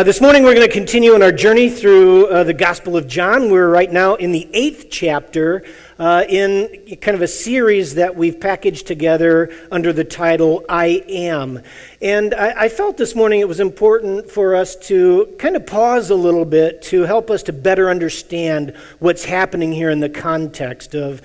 This morning we're going to continue on our journey through the Gospel of John. We're right now in the 8th chapter in kind of a series that we've packaged together under the title, I Am. And I felt this morning it was important for us to kind of pause a little bit to help us to better understand what's happening here in the context of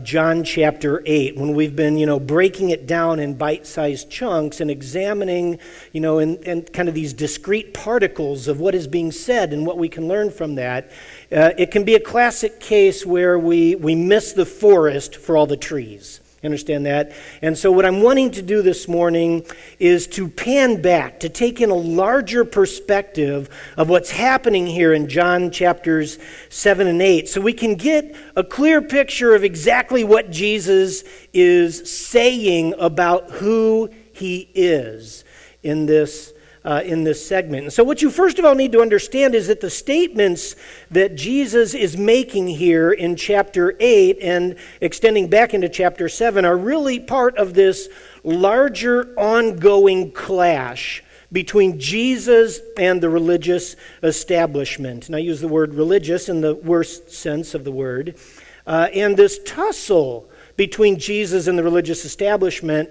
John chapter 8, when we've been, breaking it down in bite-sized chunks and examining, in kind of these discrete particles of what is being said and what we can learn from that. It can be a classic case where we miss the forest for all the trees. You understand that? And so what I'm wanting to do this morning is to pan back, to take in a larger perspective of what's happening here in John chapters 7 and 8, so we can get a clear picture of exactly what Jesus is saying about who he is in this segment. And so what you first of all need to understand is that the statements that Jesus is making here in chapter 8 and extending back into chapter 7 are really part of this larger ongoing clash between Jesus and the religious establishment. And I use the word religious in the worst sense of the word. And this tussle between Jesus and the religious establishment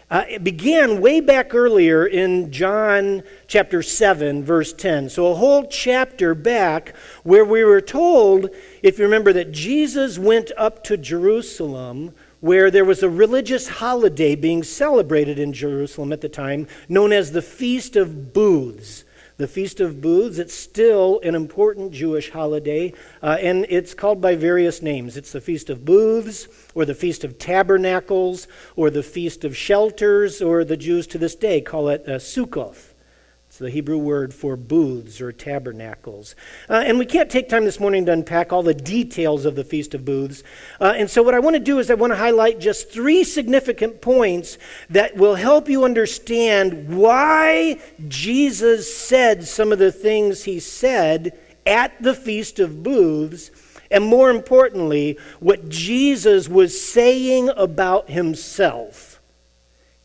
it began way back earlier in John chapter 7, verse 10. So a whole chapter back where we were told, if you remember, that Jesus went up to Jerusalem where there was a religious holiday being celebrated in Jerusalem at the time known as the Feast of Booths. The Feast of Booths, it's still an important Jewish holiday, and it's called by various names. It's the Feast of Booths, or the Feast of Tabernacles, or the Feast of Shelters, or the Jews to this day call it Sukkoth. It's the Hebrew word for booths or tabernacles. And we can't take time this morning to unpack all the details of the Feast of Booths. And so what I want to do is I want to highlight just 3 significant points that will help you understand why Jesus said some of the things he said at the Feast of Booths, and more importantly, what Jesus was saying about himself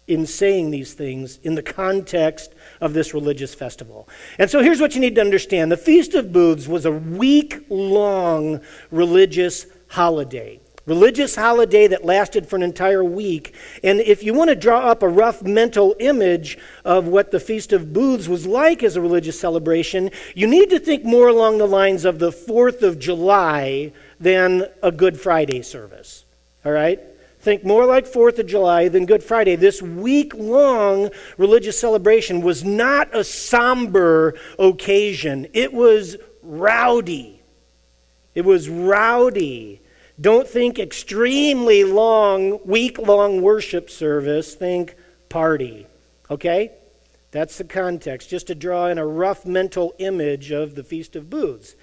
in saying these things in the context of this religious festival. And so here's what you need to understand. The Feast of Booths was a week-long religious holiday. Religious holiday that lasted for an entire week. And if you want to draw up a rough mental image of what the Feast of Booths was like as a religious celebration, you need to think more along the lines of the 4th of July than a Good Friday service. All right? Think more like 4th of July than Good Friday. This week-long religious celebration was not a somber occasion. It was rowdy. It was rowdy. Don't think extremely long, week-long worship service. Think party. Okay? That's the context, just to draw in a rough mental image of the Feast of Booths.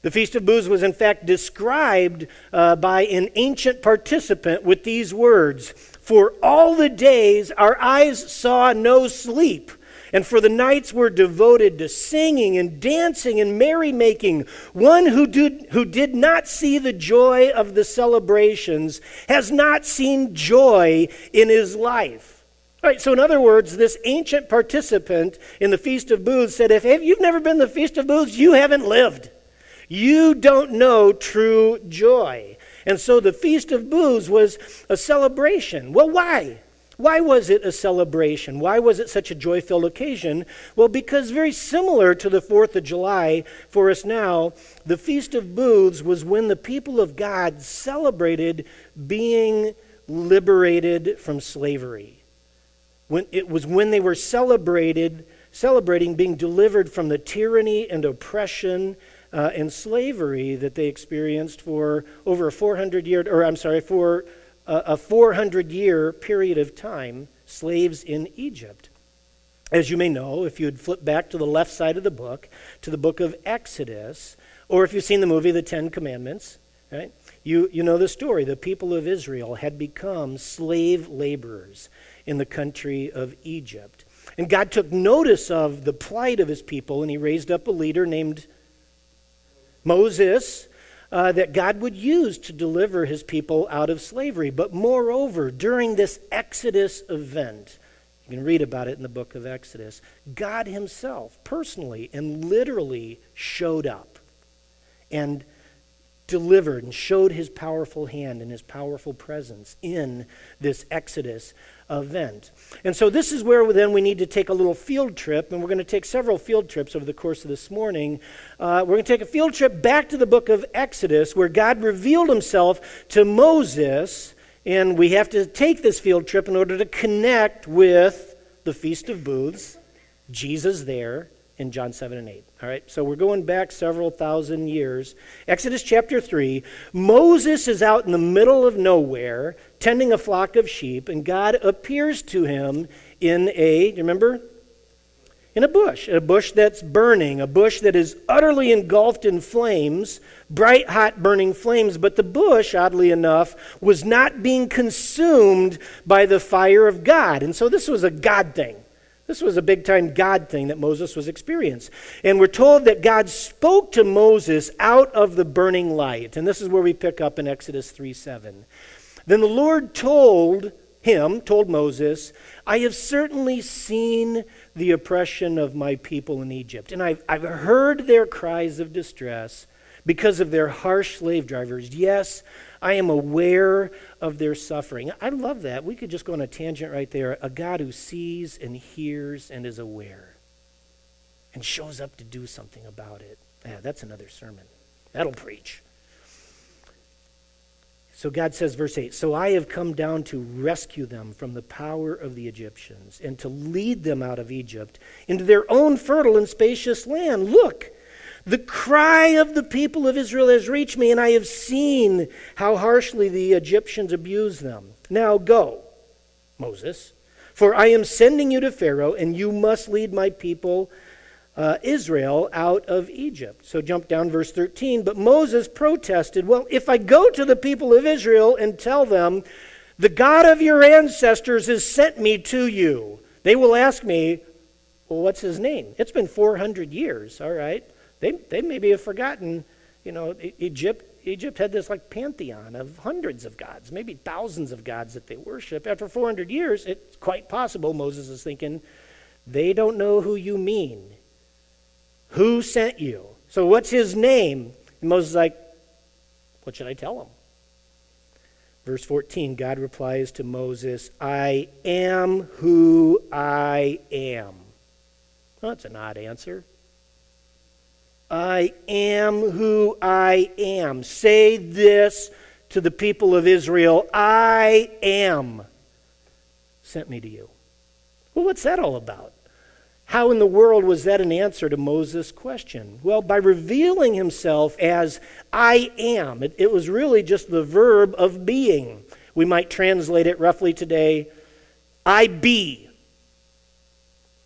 The Feast of Booths was in fact described by an ancient participant with these words: "For all the days our eyes saw no sleep, and for the nights were devoted to singing and dancing and merrymaking. One who did not see the joy of the celebrations has not seen joy in his life." All right, so in other words, this ancient participant in the Feast of Booths said, if you've never been to the Feast of Booths, you haven't lived. You don't know true joy. And so the Feast of Booths was a celebration. Well, why? Why was it a celebration? Why was it such a joy-filled occasion? Well, because very similar to the 4th of July for us now, the Feast of Booths was when the people of God celebrated being liberated from slavery. When they were celebrating being delivered from the tyranny and oppression and slavery that they experienced for over a 400-year period of time, slaves in Egypt. As you may know, if you'd flip back to the left side of the book, to the book of Exodus, or if you've seen the movie The 10 Commandments, right? You know the story. The people of Israel had become slave laborers in the country of Egypt. And God took notice of the plight of his people, and he raised up a leader named Moses that God would use to deliver his people out of slavery. But moreover, during this Exodus event, You can read about it in the book of Exodus. God himself personally and literally showed up and delivered and showed his powerful hand and his powerful presence in this Exodus event. And so this is where then we need to take a little field trip, and we're going to take several field trips over the course of this morning. We're going to take a field trip back to the book of Exodus where God revealed himself to Moses, and we have to take this field trip in order to connect with the Feast of Booths, Jesus there, in John 7 and 8. All right, so we're going back several thousand years. Exodus chapter 3, Moses is out in the middle of nowhere tending a flock of sheep, and God appears to him in a, do you remember? In a bush that's burning, a bush that is utterly engulfed in flames, bright, hot, burning flames, but the bush, oddly enough, was not being consumed by the fire of God. And so this was a God thing. This was a big-time God thing that Moses was experiencing. And we're told that God spoke to Moses out of the burning light. And this is where we pick up in Exodus 3:7. Then the Lord told Moses, I have certainly seen the oppression of my people in Egypt, and I've heard their cries of distress because of their harsh slave drivers. Yes, I am aware of their suffering. I love that. We could just go on a tangent right there. A God who sees and hears and is aware and shows up to do something about it. Yeah, that's another sermon. That'll preach. So God says, verse 8, so I have come down to rescue them from the power of the Egyptians and to lead them out of Egypt into their own fertile and spacious land. Look, the cry of the people of Israel has reached me, and I have seen how harshly the Egyptians abuse them. Now go, Moses, for I am sending you to Pharaoh, and you must lead my people Israel out of Egypt. So jump down verse 13. But Moses protested, well, if I go to the people of Israel and tell them, the God of your ancestors has sent me to you, they will ask me, well, what's his name? It's been 400 years, all right? They maybe have forgotten, Egypt had this like pantheon of hundreds of gods, maybe thousands of gods that they worship. After 400 years, it's quite possible, Moses is thinking, they don't know who you mean. Who sent you? So what's his name? And Moses is like, what should I tell him? Verse 14, God replies to Moses, I am who I am. Well, that's an odd answer. I am who I am. Say this to the people of Israel, I am sent me to you. Well, what's that all about? How in the world was that an answer to Moses' question? Well, by revealing himself as I am. It was really just the verb of being. We might translate it roughly today, I be.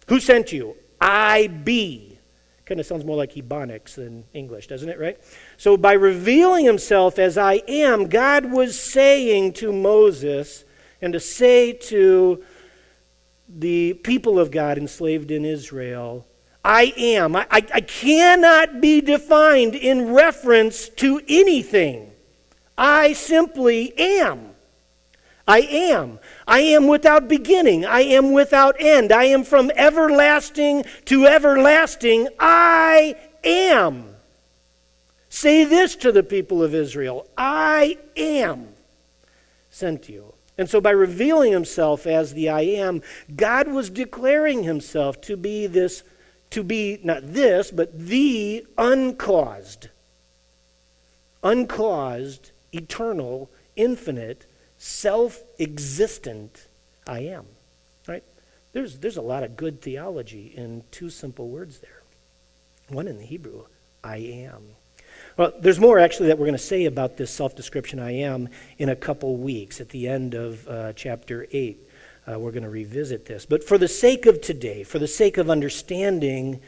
Who sent you? I be. Kind of sounds more like Ebonics than English, doesn't it, right? So by revealing himself as I am, God was saying to Moses and to say to the people of God enslaved in Israel, I am. I cannot be defined in reference to anything. I simply am. I am. I am without beginning. I am without end. I am from everlasting to everlasting. I am. Say this to the people of Israel. I am sent you. And so by revealing himself as the I am, God was declaring himself to be not this, but the uncaused, eternal, infinite, self-existent I am. Right? There's a lot of good theology in two simple words there. One in the Hebrew, I am. Well, there's more actually that we're going to say about this self-description I am in a couple weeks. At the end of chapter 8, we're going to revisit this. But for the sake of today, for the sake of understanding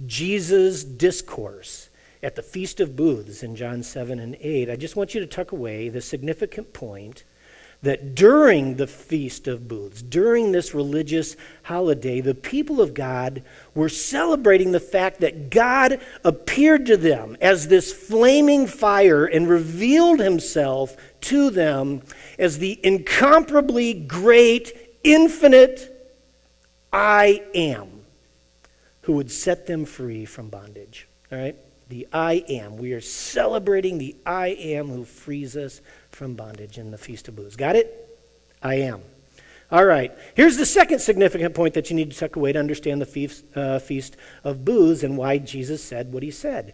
Jesus' discourse at the Feast of Booths in John 7 and 8, I just want you to tuck away the significant point that during the Feast of Booths, during this religious holiday, the people of God were celebrating the fact that God appeared to them as this flaming fire and revealed himself to them as the incomparably great, infinite I am who would set them free from bondage. All right? The I am. We are celebrating the I am who frees us from bondage in the Feast of Booths. Got it? I am. All right. Here's the second significant point that you need to tuck away to understand the Feast of Booths and why Jesus said what he said.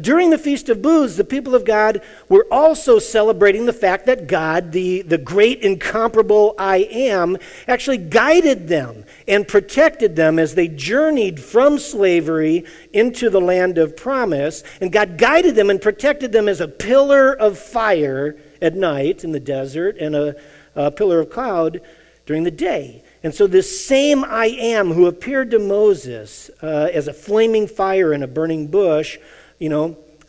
During the Feast of Booths, the people of God were also celebrating the fact that God, the great incomparable I am, actually guided them and protected them as they journeyed from slavery into the land of promise. And God guided them and protected them as a pillar of fire at night in the desert and a pillar of cloud during the day. And so this same I am who appeared to Moses as a flaming fire in a burning bush,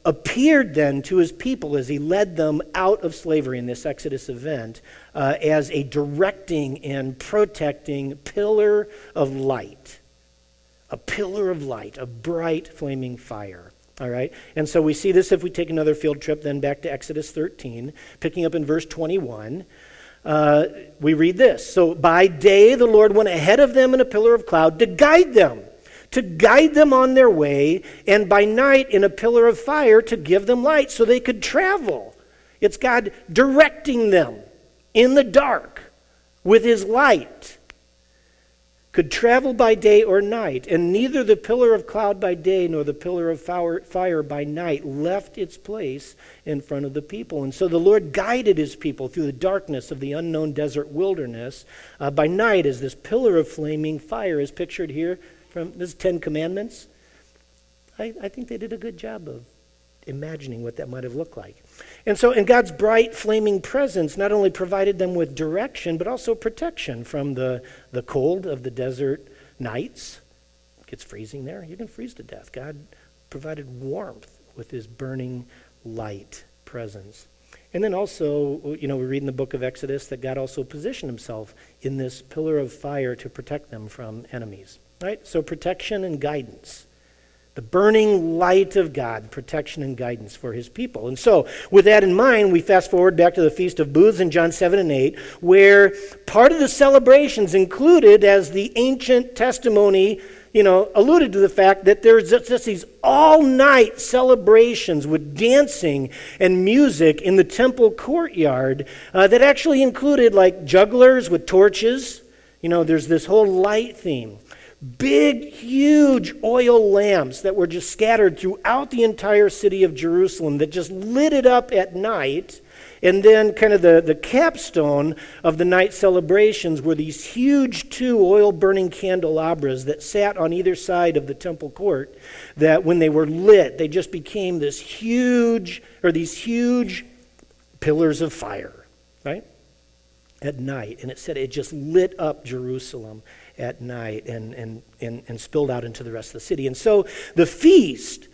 appeared then to his people as he led them out of slavery in this Exodus event as a directing and protecting pillar of light. A pillar of light, a bright flaming fire. All right? And so we see this if we take another field trip then back to Exodus 13, picking up in verse 21. We read this. So by day the Lord went ahead of them in a pillar of cloud to guide them on their way, and by night in a pillar of fire to give them light so they could travel. It's God directing them in the dark with his light. Could travel by day or night, and neither the pillar of cloud by day nor the pillar of fire by night left its place in front of the people. And so the Lord guided his people through the darkness of the unknown desert wilderness by night as this pillar of flaming fire is pictured here from this 10 Commandments. I think they did a good job of imagining what that might have looked like. And so in God's bright flaming presence not only provided them with direction, but also protection from the cold of the desert nights. It gets freezing there. You can freeze to death. God provided warmth with his burning light presence. And then also, we read in the book of Exodus that God also positioned himself in this pillar of fire to protect them from enemies. Right? So protection and guidance. The burning light of God, protection and guidance for his people. And so, with that in mind, we fast forward back to the Feast of Booths in John 7 and 8, where part of the celebrations included, as the ancient testimony, alluded to the fact that there's just these all-night celebrations with dancing and music in the temple courtyard that actually included like jugglers with torches. There's this whole light theme. Big, huge oil lamps that were just scattered throughout the entire city of Jerusalem that just lit it up at night. And then kind of the capstone of the night celebrations were these huge 2 oil-burning candelabras that sat on either side of the temple court that when they were lit, they just became these huge pillars of fire, right? At night. And it said it just lit up Jerusalem at night and spilled out into the rest of the city. And so the Feast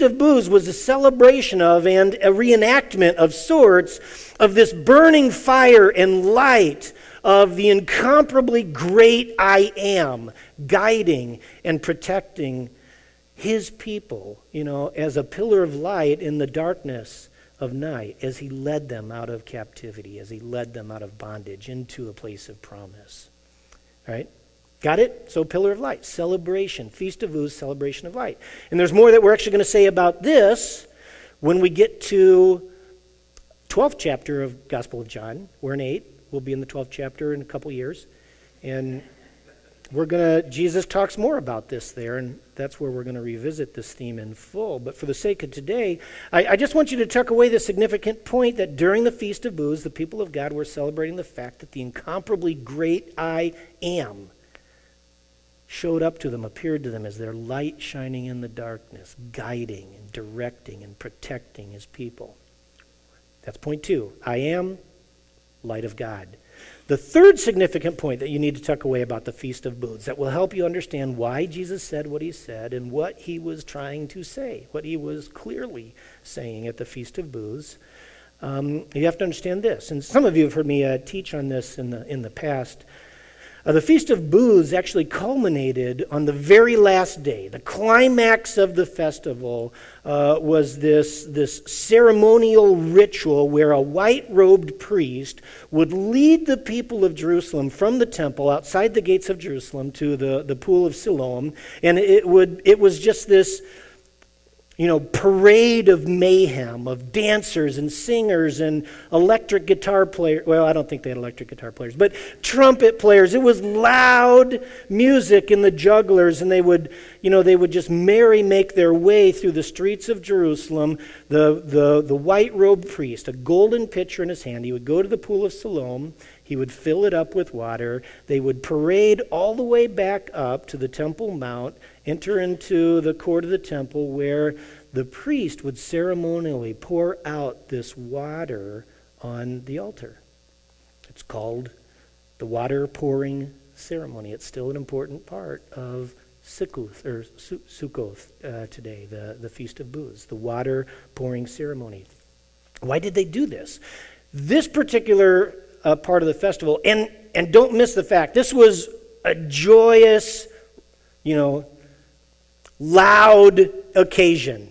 of Booths was a celebration of and a reenactment of sorts of this burning fire and light of the incomparably great I Am, guiding and protecting his people, as a pillar of light in the darkness of night as he led them out of captivity, as he led them out of bondage into a place of promise. Right? Got it? So pillar of light, celebration, Feast of Booths, celebration of light. And there's more that we're actually going to say about this when we get to 12th chapter of Gospel of John. We're in 8. We'll be in the 12th chapter in a couple years. And Jesus talks more about this there, and that's where we're going to revisit this theme in full. But for the sake of today, I just want you to tuck away the significant point that during the Feast of Booths, the people of God were celebrating the fact that the incomparably great I Am showed up to them, appeared to them as their light shining in the darkness, guiding and directing and protecting his people. That's point 2. I am light of God. The third significant point that you need to tuck away about the Feast of Booths that will help you understand why Jesus said what he said and what he was trying to say, what he was clearly saying at the Feast of Booths. You have to understand this, and some of you have heard me teach on this in the past. The Feast of Booths actually culminated on the very last day. The climax of the festival was this ceremonial ritual where a white-robed priest would lead the people of Jerusalem from the temple outside the gates of Jerusalem to the pool of Siloam. And it was just this parade of mayhem, of dancers and singers and electric guitar players. Well, I don't think they had electric guitar players, but trumpet players. It was loud music and the jugglers, and they would just merry make their way through the streets of Jerusalem. The white-robed priest, a golden pitcher in his hand, he would go to the pool of Siloam. He would fill it up with water. They would parade all the way back up to the Temple Mount, enter into the court of the temple where the priest would ceremonially pour out this water on the altar. It's called the water pouring ceremony. It's still an important part of Sukkot today, the Feast of Booths, the water pouring ceremony. Why did they do this? This particular part of the festival, and don't miss the fact, this was a joyous, loud occasion.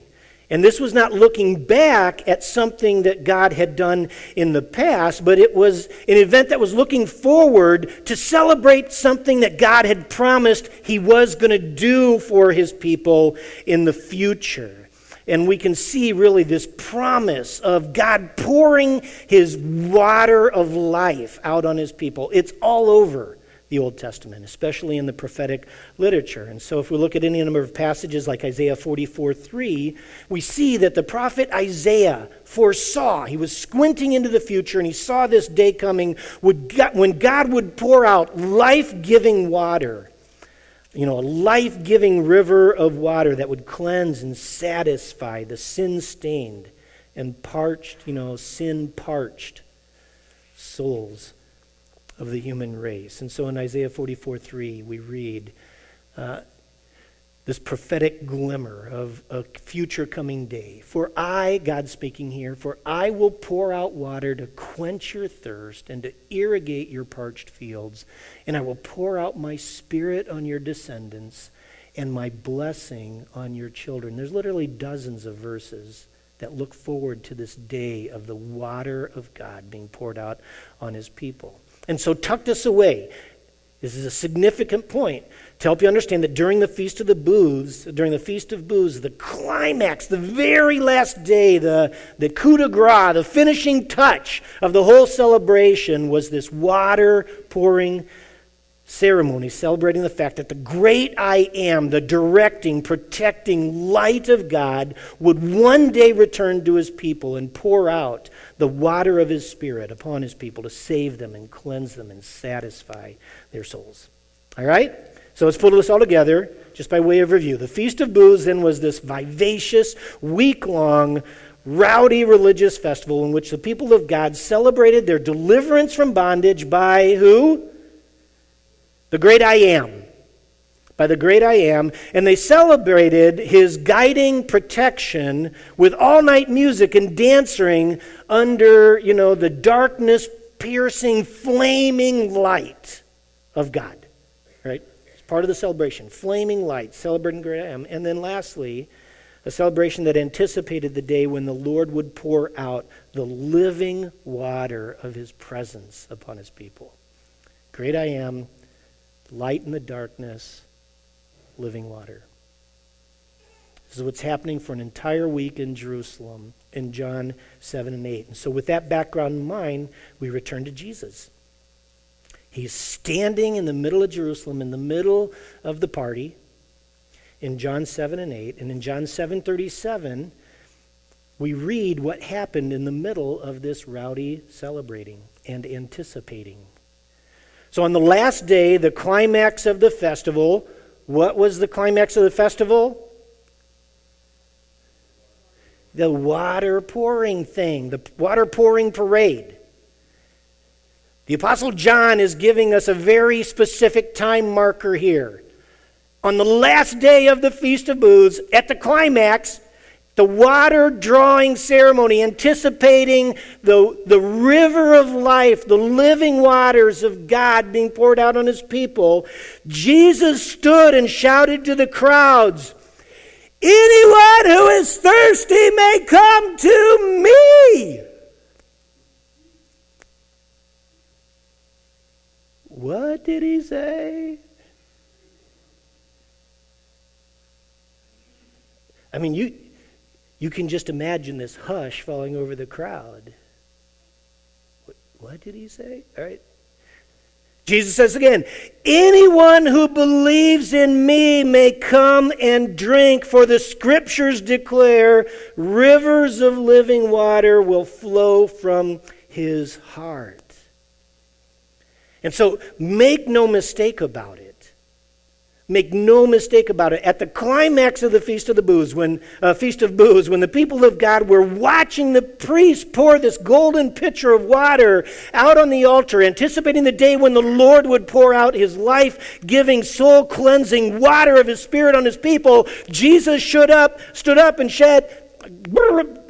And this was not looking back at something that God had done in the past, but it was an event that was looking forward to celebrate something that God had promised he was going to do for his people in the future. And we can see really this promise of God pouring his water of life out on his people. It's all over the Old Testament, especially in the prophetic literature. And so if we look at any number of passages like Isaiah 44:3, we see that the prophet Isaiah foresaw, he was squinting into the future, and he saw this day coming when God would pour out life-giving water, a life-giving river of water that would cleanse and satisfy the sin-stained and parched, sin-parched souls of the human race. And so in Isaiah 44:3, we read this prophetic glimmer of a future coming day. For I, God speaking here, for I will pour out water to quench your thirst and to irrigate your parched fields, and I will pour out my spirit on your descendants and my blessing on your children. There's literally dozens of verses that look forward to this day of the water of God being poured out on his people. And so tuck this away. This is a significant point to help you understand that during the Feast of Booths, the climax, the very last day, the coup de grace, the finishing touch of the whole celebration was this water pouring ceremony celebrating the fact that the great I Am, the directing, protecting light of God, would one day return to his people and pour out the water of his Spirit upon his people to save them and cleanse them and satisfy their souls. All right? So let's pull this all together just by way of review. The Feast of Booths then was this vivacious, week-long, rowdy religious festival in which the people of God celebrated their deliverance from bondage by who? The great I Am. By the great I Am. And they celebrated his guiding protection with all-night music and dancing under, the darkness, piercing, flaming light of God. Right? It's part of the celebration. Flaming light, celebrating great I Am. And then lastly, a celebration that anticipated the day when the Lord would pour out the living water of his presence upon his people. Great I Am, light in the darkness, living water. This is what's happening for an entire week in Jerusalem in John 7 and 8. And so with that background in mind, we return to Jesus. He's standing in the middle of Jerusalem, in the middle of the party in John 7 and 8. And in John 7:37, we read what happened in the middle of this rowdy celebrating and anticipating. So on the last day, the climax of the festival, what was the climax of the festival? The water pouring thing, the water pouring parade. The Apostle John is giving us a very specific time marker here. On the last day of the Feast of Booths, at the climax, The water drawing ceremony, anticipating the river of life, the living waters of God being poured out on his people. Jesus stood and shouted to the crowds, "Anyone who is thirsty may come to me." What did he say? I mean, you can just imagine this hush falling over the crowd. What did he say? All right. Jesus says again, "Anyone who believes in me may come and drink, for the scriptures declare rivers of living water will flow from his heart." And so make no mistake about it. Make no mistake about it. At the climax of the Feast of Booths, when the people of God were watching the priest pour this golden pitcher of water out on the altar, anticipating the day when the Lord would pour out his life-giving, soul-cleansing water of his Spirit on his people, Jesus stood up and said,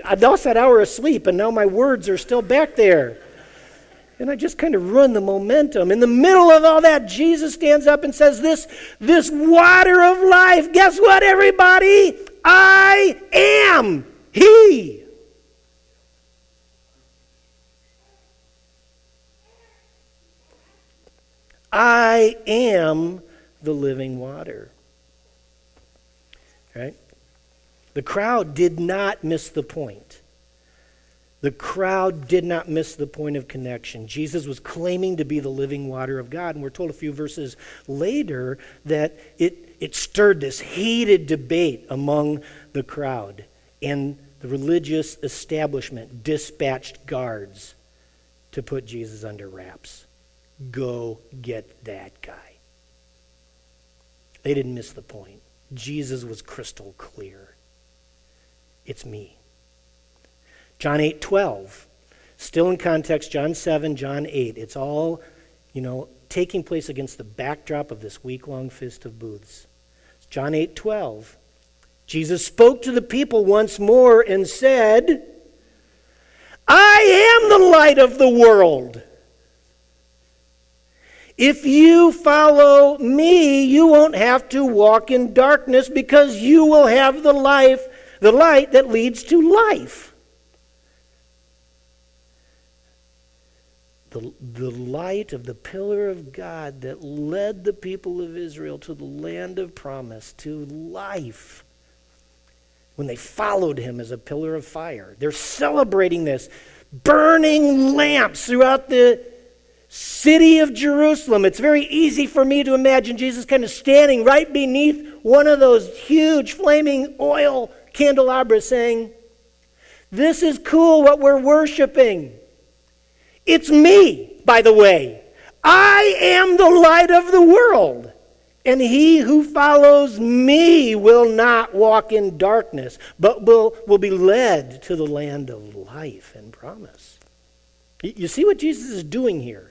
I lost that hour of sleep, and now my words are still back there. And I just kind of ruined the momentum. In the middle of all that, Jesus stands up and says, this water of life, guess what, everybody? I am He. I am the living water. Right? The crowd did not miss the point. The crowd did not miss the point of connection. Jesus was claiming to be the living water of God. And we're told a few verses later that it stirred this heated debate among the crowd. And the religious establishment dispatched guards to put Jesus under wraps. Go get that guy. They didn't miss the point. Jesus was crystal clear. It's me. John 8:12, still in context, John 7, John 8. It's all, taking place against the backdrop of this week-long Feast of Booths. John 8:12, Jesus spoke to the people once more and said, "I am the light of the world. If you follow me, you won't have to walk in darkness because you will have the light that leads to life." The light of the pillar of God that led the people of Israel to the land of promise, to life, when they followed him as a pillar of fire. They're celebrating this, burning lamps throughout the city of Jerusalem. It's very easy for me to imagine Jesus kind of standing right beneath one of those huge flaming oil candelabras saying, "This is cool what we're worshiping. It's me, by the way. I am the light of the world. And he who follows me will not walk in darkness, but will be led to the land of life and promise." You see what Jesus is doing here?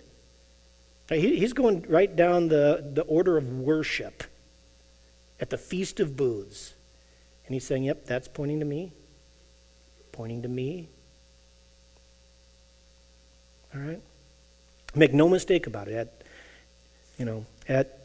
He's going right down the order of worship at the Feast of Booths. And he's saying, yep, that's pointing to me. Pointing to me. All right? Make no mistake about it. At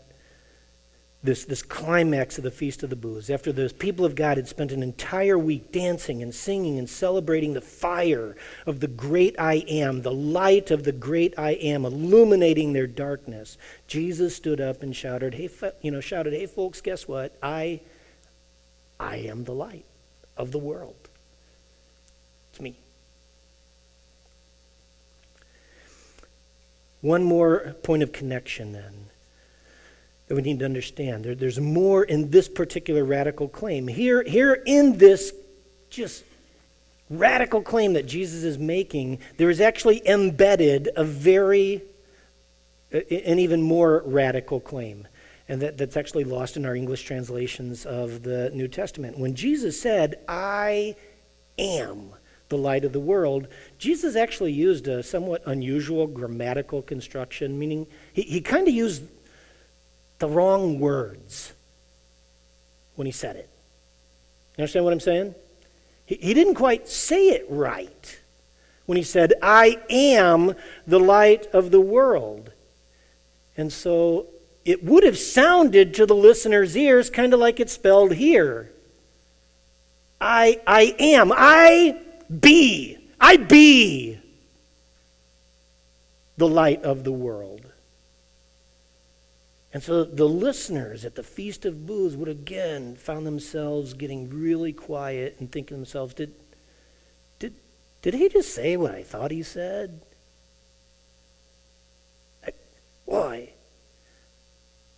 this climax of the Feast of the Booths, after the people of God had spent an entire week dancing and singing and celebrating the fire of the great I am, the light of the great I am, illuminating their darkness, Jesus stood up and shouted, "Hey, folks, guess what? I am the light of the world. It's me." One more point of connection, then, that we need to understand. There's more in this particular radical claim. Here in this just radical claim that Jesus is making, there is actually embedded an even more radical claim. And that's actually lost in our English translations of the New Testament. When Jesus said, "I am the light of the world," Jesus actually used a somewhat unusual grammatical construction, meaning he kind of used the wrong words when he said it. You understand what I'm saying? He didn't quite say it right when he said, I am the light of the world. And so it would have sounded to the listener's ears kind of like it's spelled here. I am. I be the light of the world. And so the listeners at the Feast of Booths would again found themselves getting really quiet and thinking to themselves, did he just say what I thought he said? Why?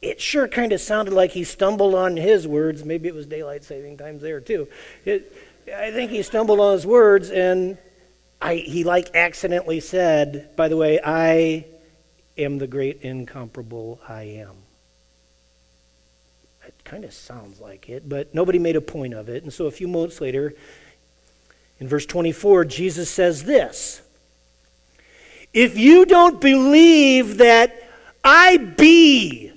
It sure kind of sounded like he stumbled on his words. Maybe it was daylight saving times there too. I think he stumbled on his words, and he accidentally said, by the way, I am the great incomparable I am. It kind of sounds like it, but nobody made a point of it. And so a few moments later, in verse 24, Jesus says this: if you don't believe that I be,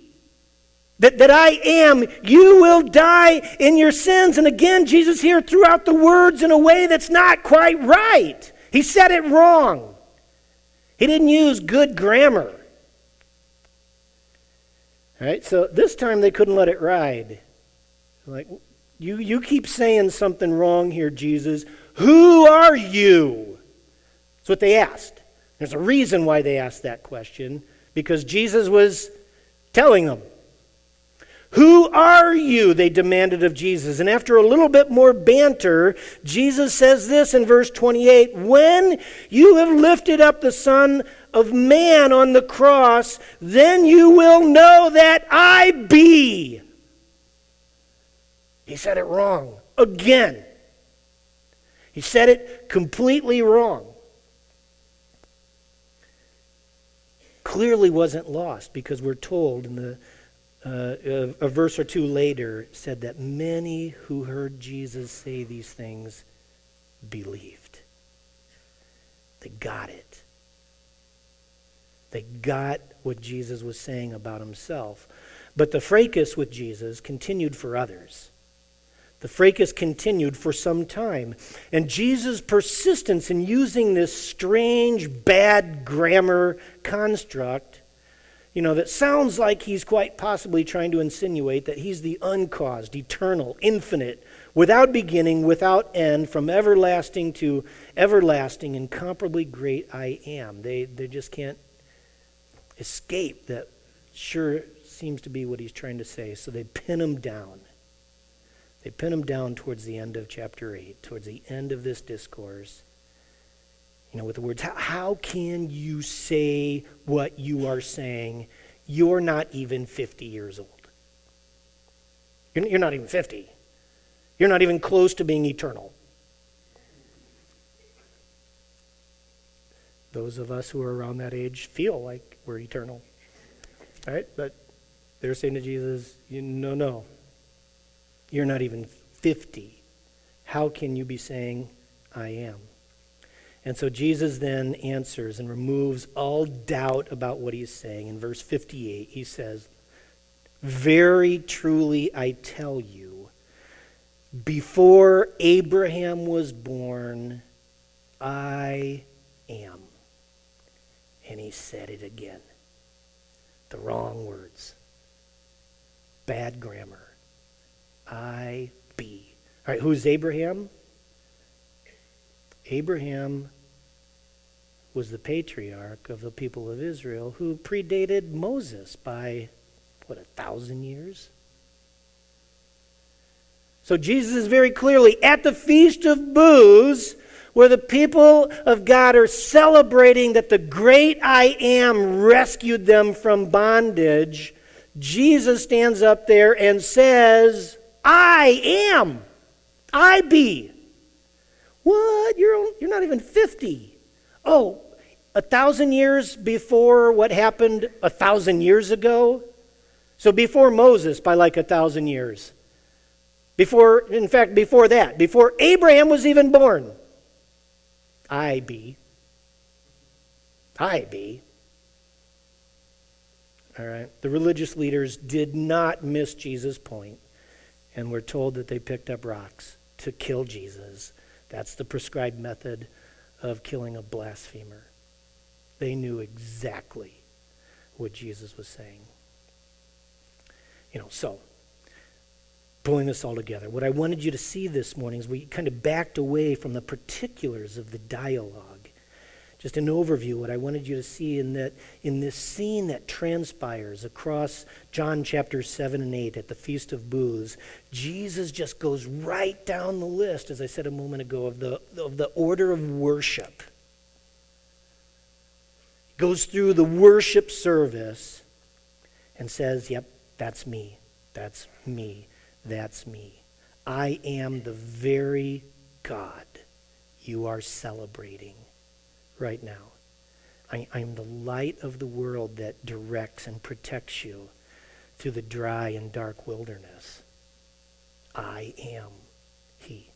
that I am, you will die in your sins. And again, Jesus here threw out the words in a way that's not quite right. He said it wrong. He didn't use good grammar. All right, so this time they couldn't let it ride. Like, you keep saying something wrong here, Jesus. Who are you? That's what they asked. There's a reason why they asked that question, because Jesus was telling them. Who are you? They demanded of Jesus. And after a little bit more banter, Jesus says this in verse 28, when you have lifted up the Son of Man on the cross, then you will know that I be. He said it wrong again. He said it completely wrong. Clearly wasn't lost, because we're told in the a verse or two later said that many who heard Jesus say these things believed. They got it. They got what Jesus was saying about himself. But the fracas with Jesus continued for others. The fracas continued for some time. And Jesus' persistence in using this strange, bad grammar construct, that sounds like he's quite possibly trying to insinuate that he's the uncaused, eternal, infinite, without beginning, without end, from everlasting to everlasting, incomparably great I am. They just can't escape that. Sure seems to be what he's trying to say. So they pin him down. They pin him down towards the end of chapter 8, towards the end of this discourse. With the words, how can you say what you are saying? You're not even 50 years old. You're not even 50. You're not even close to being eternal. Those of us who are around that age feel like we're eternal. All right? But they're saying to Jesus, no. You're not even 50. How can you be saying, I am? And so Jesus then answers and removes all doubt about what he's saying. In verse 58, he says, very truly I tell you, before Abraham was born, I am. And he said it again. The wrong words. Bad grammar. I be. All right, who's Abraham? Abraham was the patriarch of the people of Israel who predated Moses by, 1,000 years? So Jesus is very clearly at the Feast of Booths, where the people of God are celebrating that the great I Am rescued them from bondage. Jesus stands up there and says, I am. I be. What? You're not even 50. Oh, 1,000 years before what happened 1,000 years ago? So before Moses by 1,000 years. Before that, before Abraham was even born. I be. All right. The religious leaders did not miss Jesus' point, and we're told that they picked up rocks to kill Jesus. That's the prescribed method of killing a blasphemer. They knew exactly what Jesus was saying. So, pulling this all together, what I wanted you to see this morning is we kind of backed away from the particulars of the dialogue. Just an overview, what I wanted you to see in this scene that transpires across John chapter 7 and 8 at the Feast of Booths, Jesus just goes right down the list, as I said a moment ago, of the order of worship. Goes through the worship service and says, yep, that's me, that's me, that's me. I am the very God you are celebrating right now. I am the light of the world that directs and protects you through the dry and dark wilderness. I am He.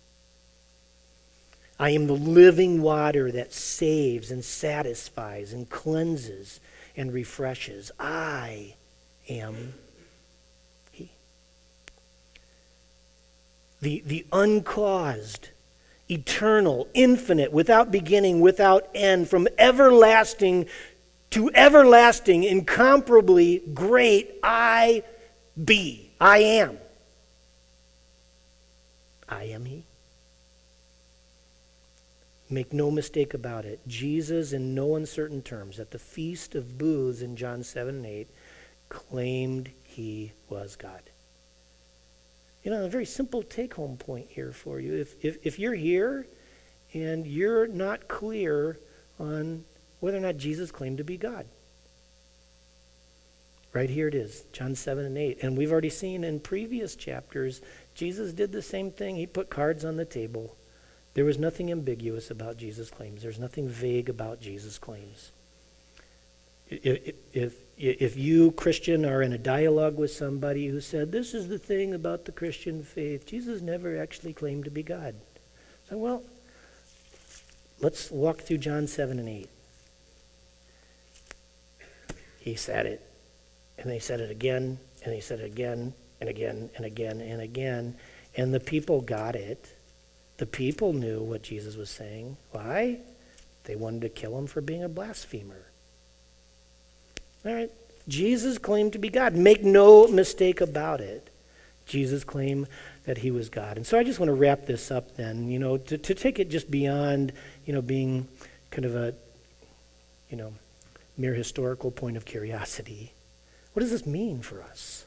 I am the living water that saves and satisfies and cleanses and refreshes. I am He. The uncaused, eternal, infinite, without beginning, without end, from everlasting to everlasting, incomparably great I be. I am. I am He. Make no mistake about it. Jesus, in no uncertain terms, at the Feast of Booths in John 7 and 8, claimed He was God. A very simple take-home point here for you. If you're here and you're not clear on whether or not Jesus claimed to be God. Right here it is, John 7 and 8. And we've already seen in previous chapters, Jesus did the same thing. He put cards on the table. There was nothing ambiguous about Jesus' claims. There's nothing vague about Jesus' claims. If you, Christian, are in a dialogue with somebody who said, this is the thing about the Christian faith, Jesus never actually claimed to be God. So, well, let's walk through John 7 and 8. He said it, and he said it again, and he said it again, and again, and again, and again, and the people got it. The people knew what Jesus was saying. Why? They wanted to kill him for being a blasphemer. All right. Jesus claimed to be God. Make no mistake about it. Jesus claimed that He was God. And so I just want to wrap this up then, to take it just beyond, being kind of a, mere historical point of curiosity. What does this mean for us?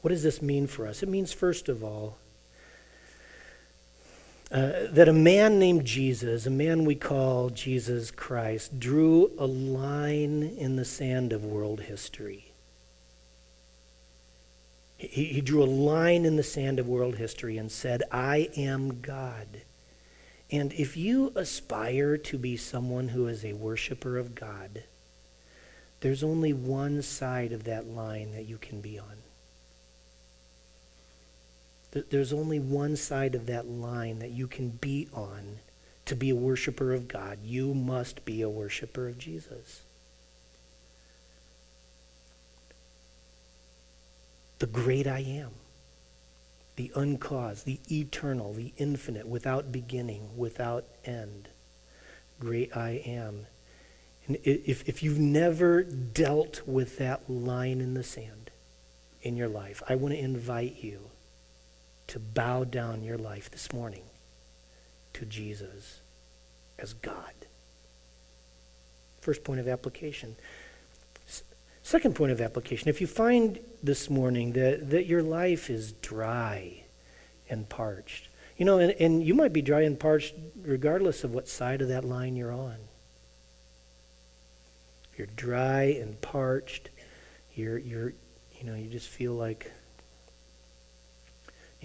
What does this mean for us? It means, first of all, that a man named Jesus, a man we call Jesus Christ, drew a line in the sand of world history. He drew a line in the sand of world history and said, I am God. And if you aspire to be someone who is a worshiper of God, there's only one side of that line that you can be on. There's only one side of that line that you can be on to be a worshiper of God. You must be a worshiper of Jesus. The great I am, the uncaused, the eternal, the infinite, without beginning, without end. Great I am. And if you've never dealt with that line in the sand in your life, I want to invite you to bow down your life this morning to Jesus as God. First point of application. Second point of application, if you find this morning that your life is dry and parched, and you might be dry and parched regardless of what side of that line you're on. You're dry and parched, you just feel like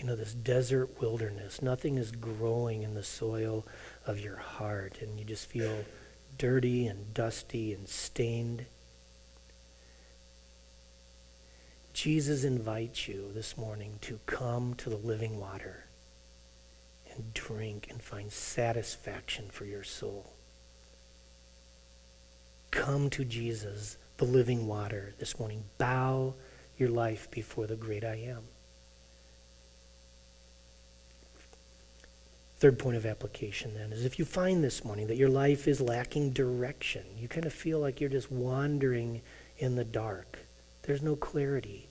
this desert wilderness. Nothing is growing in the soil of your heart, and you just feel dirty and dusty and stained. Jesus invites you this morning to come to the living water and drink and find satisfaction for your soul. Come to Jesus, the living water, this morning. Bow your life before the great I am. Third point of application then is if you find this morning that your life is lacking direction, you kind of feel like you're just wandering in the dark. There's no clarity.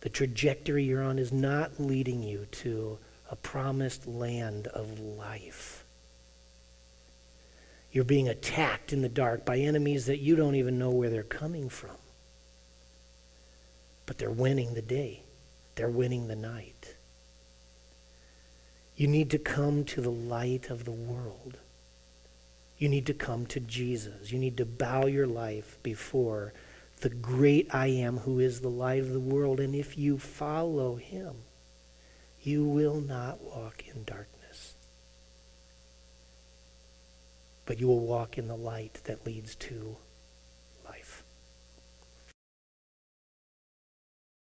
The trajectory you're on is not leading you to a promised land of life. You're being attacked in the dark by enemies that you don't even know where they're coming from. But they're winning the day. They're winning the night. You need to come to the light of the world. You need to come to Jesus. You need to bow your life before the great I Am who is the light of the world. And if you follow him, you will not walk in darkness, but you will walk in the light that leads to